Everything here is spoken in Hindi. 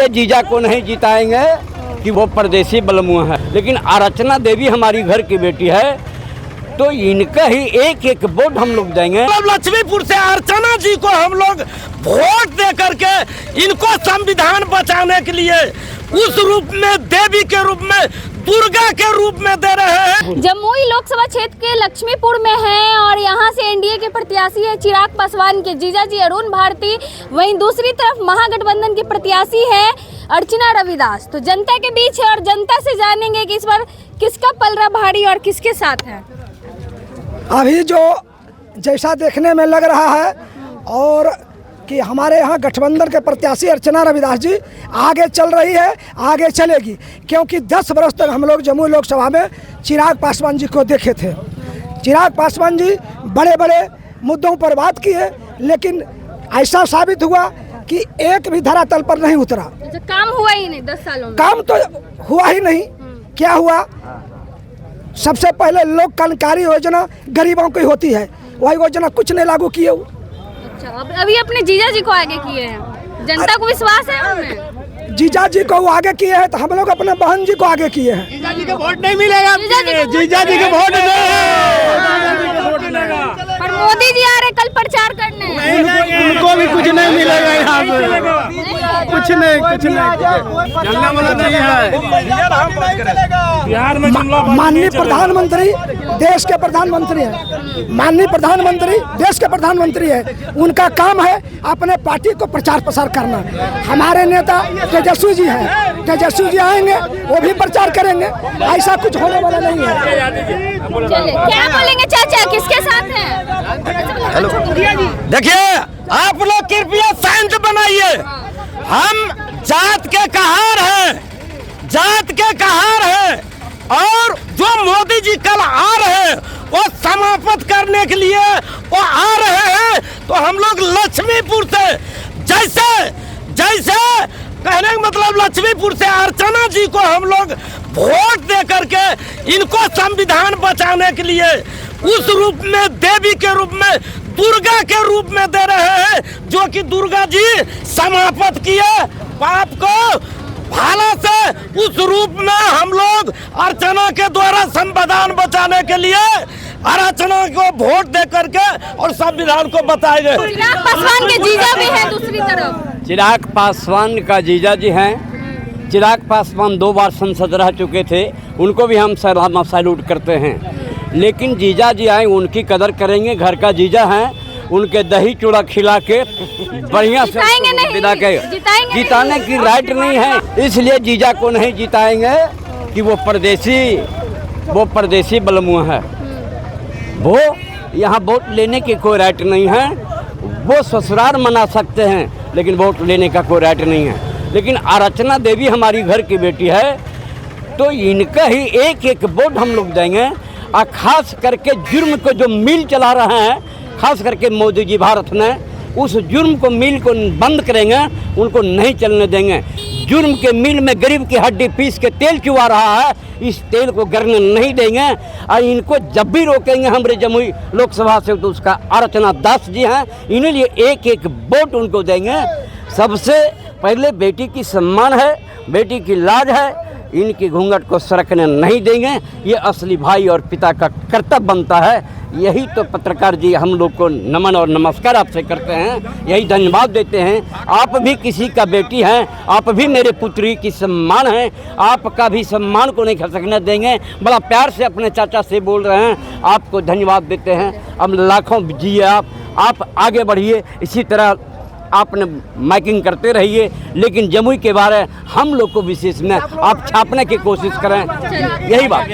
इसलिए जीजा को नहीं जिताएंगे कि वो परदेसी बलमुआ है, लेकिन अर्चना देवी हमारी घर की बेटी है, तो इनका ही एक एक वोट हम लोग देंगे। लक्ष्मीपुर से अर्चना जी को हम लोग वोट दे करके इनको संविधान बचाने के लिए उस रूप में, देवी के रूप में, दुर्गा के रूप में दे रहे हैं। जमुई लोकसभा क्षेत्र के लक्ष्मीपुर में है और यहाँ से एनडीए के प्रत्याशी है चिराग पासवान के जीजाजी अरुण भारती, वहीं दूसरी तरफ महागठबंधन की प्रत्याशी है अर्चना रविदास। तो जनता के बीच है और जनता से जानेंगे कि इस बार किसका पलड़ा भारी और किसके साथ है। अभी जो जैसा देखने में लग रहा है और कि हमारे यहाँ गठबंधन के प्रत्याशी अर्चना रविदास जी आगे चल रही है, आगे चलेगी, क्योंकि 10 वर्ष तक हम लोग जमुई लोकसभा में चिराग पासवान जी को देखे थे। चिराग पासवान जी बड़े बड़े मुद्दों पर बात किए, लेकिन ऐसा साबित हुआ कि एक भी धरातल पर नहीं उतरा। काम हुआ ही नहीं 10 सालों में, काम तो हुआ ही नहीं। क्या हुआ? सबसे पहले लोक कल्याणकारी योजना गरीबों की होती है, वही योजना कुछ नहीं लागू किए। अच्छा, अभी अपने जीजा जी को आगे किए हैं, जनता को विश्वास है उनमें। जीजा जी को आगे किए हैं तो हम लोग अपने बहन जी को आगे किए हैं। जीजा जी को वोट नहीं मिलेगा, जीजा जी को वोट पर मोदी जी आ रहे कल प्रचार करने, उनको भी कुछ नहीं मिलेगा यहाँ पे, कुछ नहीं जंगला वाला नहीं है। बिहार में माननीय प्रधानमंत्री देश के प्रधानमंत्री है, माननीय प्रधानमंत्री देश के प्रधानमंत्री है, उनका काम है अपने पार्टी को प्रचार प्रसार करना। हमारे नेता तेजस्वी जी हैं, तेजस्वी जी आएंगे वो भी प्रचार करेंगे, ऐसा कुछ होने वाला नहीं है। क्या बोलेंगे चाचा, किसके साथ हैं? देखिए, आप लोग कृपया शांत बनाइए। हम जात के कहार हैं, जात के कहार हैं, और जो मोदी जी कल आ रहे हैं वो समाप्त करने के लिए वो आ रहे हैं। तो हम लोग लक्ष्मीपुर से जैसे कहने का मतलब लक्ष्मीपुर से अर्चना जी को हम लोग वोट दे करके इनको संविधान बचाने के लिए उस रूप में, देवी के रूप में, दुर्गा के रूप में दे रहे हैं, जो कि दुर्गा जी समाप्त किए पाप को भाला से। उस रूप में हम लोग अर्चना के द्वारा संविधान बचाने के लिए अर्चना को वोट दे करके और संविधान को बताएंगे। चिराग पासवान के जीजा भी हैं दूसरी तरफ, चिराग पासवान का जीजा जी हैं। चिराग पासवान 2 बार संसद रह चुके थे, उनको भी हम सैल्यूट करते हैं। लेकिन जीजा जी आए उनकी कदर करेंगे, घर का जीजा हैं, उनके दही चूड़ा खिला के बढ़िया से विदा के जिताने की राइट नहीं है, इसलिए जीजा को नहीं जिताएंगे कि वो परदेसी बलमुआ है। वो यहाँ वोट लेने की कोई राइट नहीं है। वो ससुराल मना सकते हैं लेकिन वोट लेने का कोई राइट नहीं है। लेकिन अर्चना देवी हमारी घर की बेटी है, तो इनका ही एक एक वोट हम लोग देंगे। और खास करके जुर्म को जो मिल चला रहे हैं, खास करके मोदी जी भारत ने, उस जुर्म को मिल को बंद करेंगे, उनको नहीं चलने देंगे। जुर्म के मिल में गरीब की हड्डी पीस के तेल चुवा रहा है, इस तेल को गिरने नहीं देंगे। और इनको जब भी रोकेंगे हमारे जमुई लोकसभा से, तो उसका अर्चना दास जी हैं, इन्हीं लिए एक एक वोट उनको देंगे। सबसे पहले बेटी की सम्मान है, बेटी की लाज है, इनकी घूंघट को सरकने नहीं देंगे। ये असली भाई और पिता का कर्तव्य बनता है। यही तो पत्रकार जी हम लोग को नमन और नमस्कार आपसे करते हैं, यही धन्यवाद देते हैं। आप भी किसी का बेटी हैं, आप भी मेरे पुत्री की सम्मान हैं, आपका भी सम्मान को नहीं खसकने देंगे। बड़ा प्यार से अपने चाचा से बोल रहे हैं, आपको धन्यवाद देते हैं। अब लाखों जिए आप आगे बढ़िए, इसी तरह आपने माइकिंग करते रहिए, लेकिन जमुई के बारे हम लोग को विशेष में आप छापने की कोशिश करें, यही बात।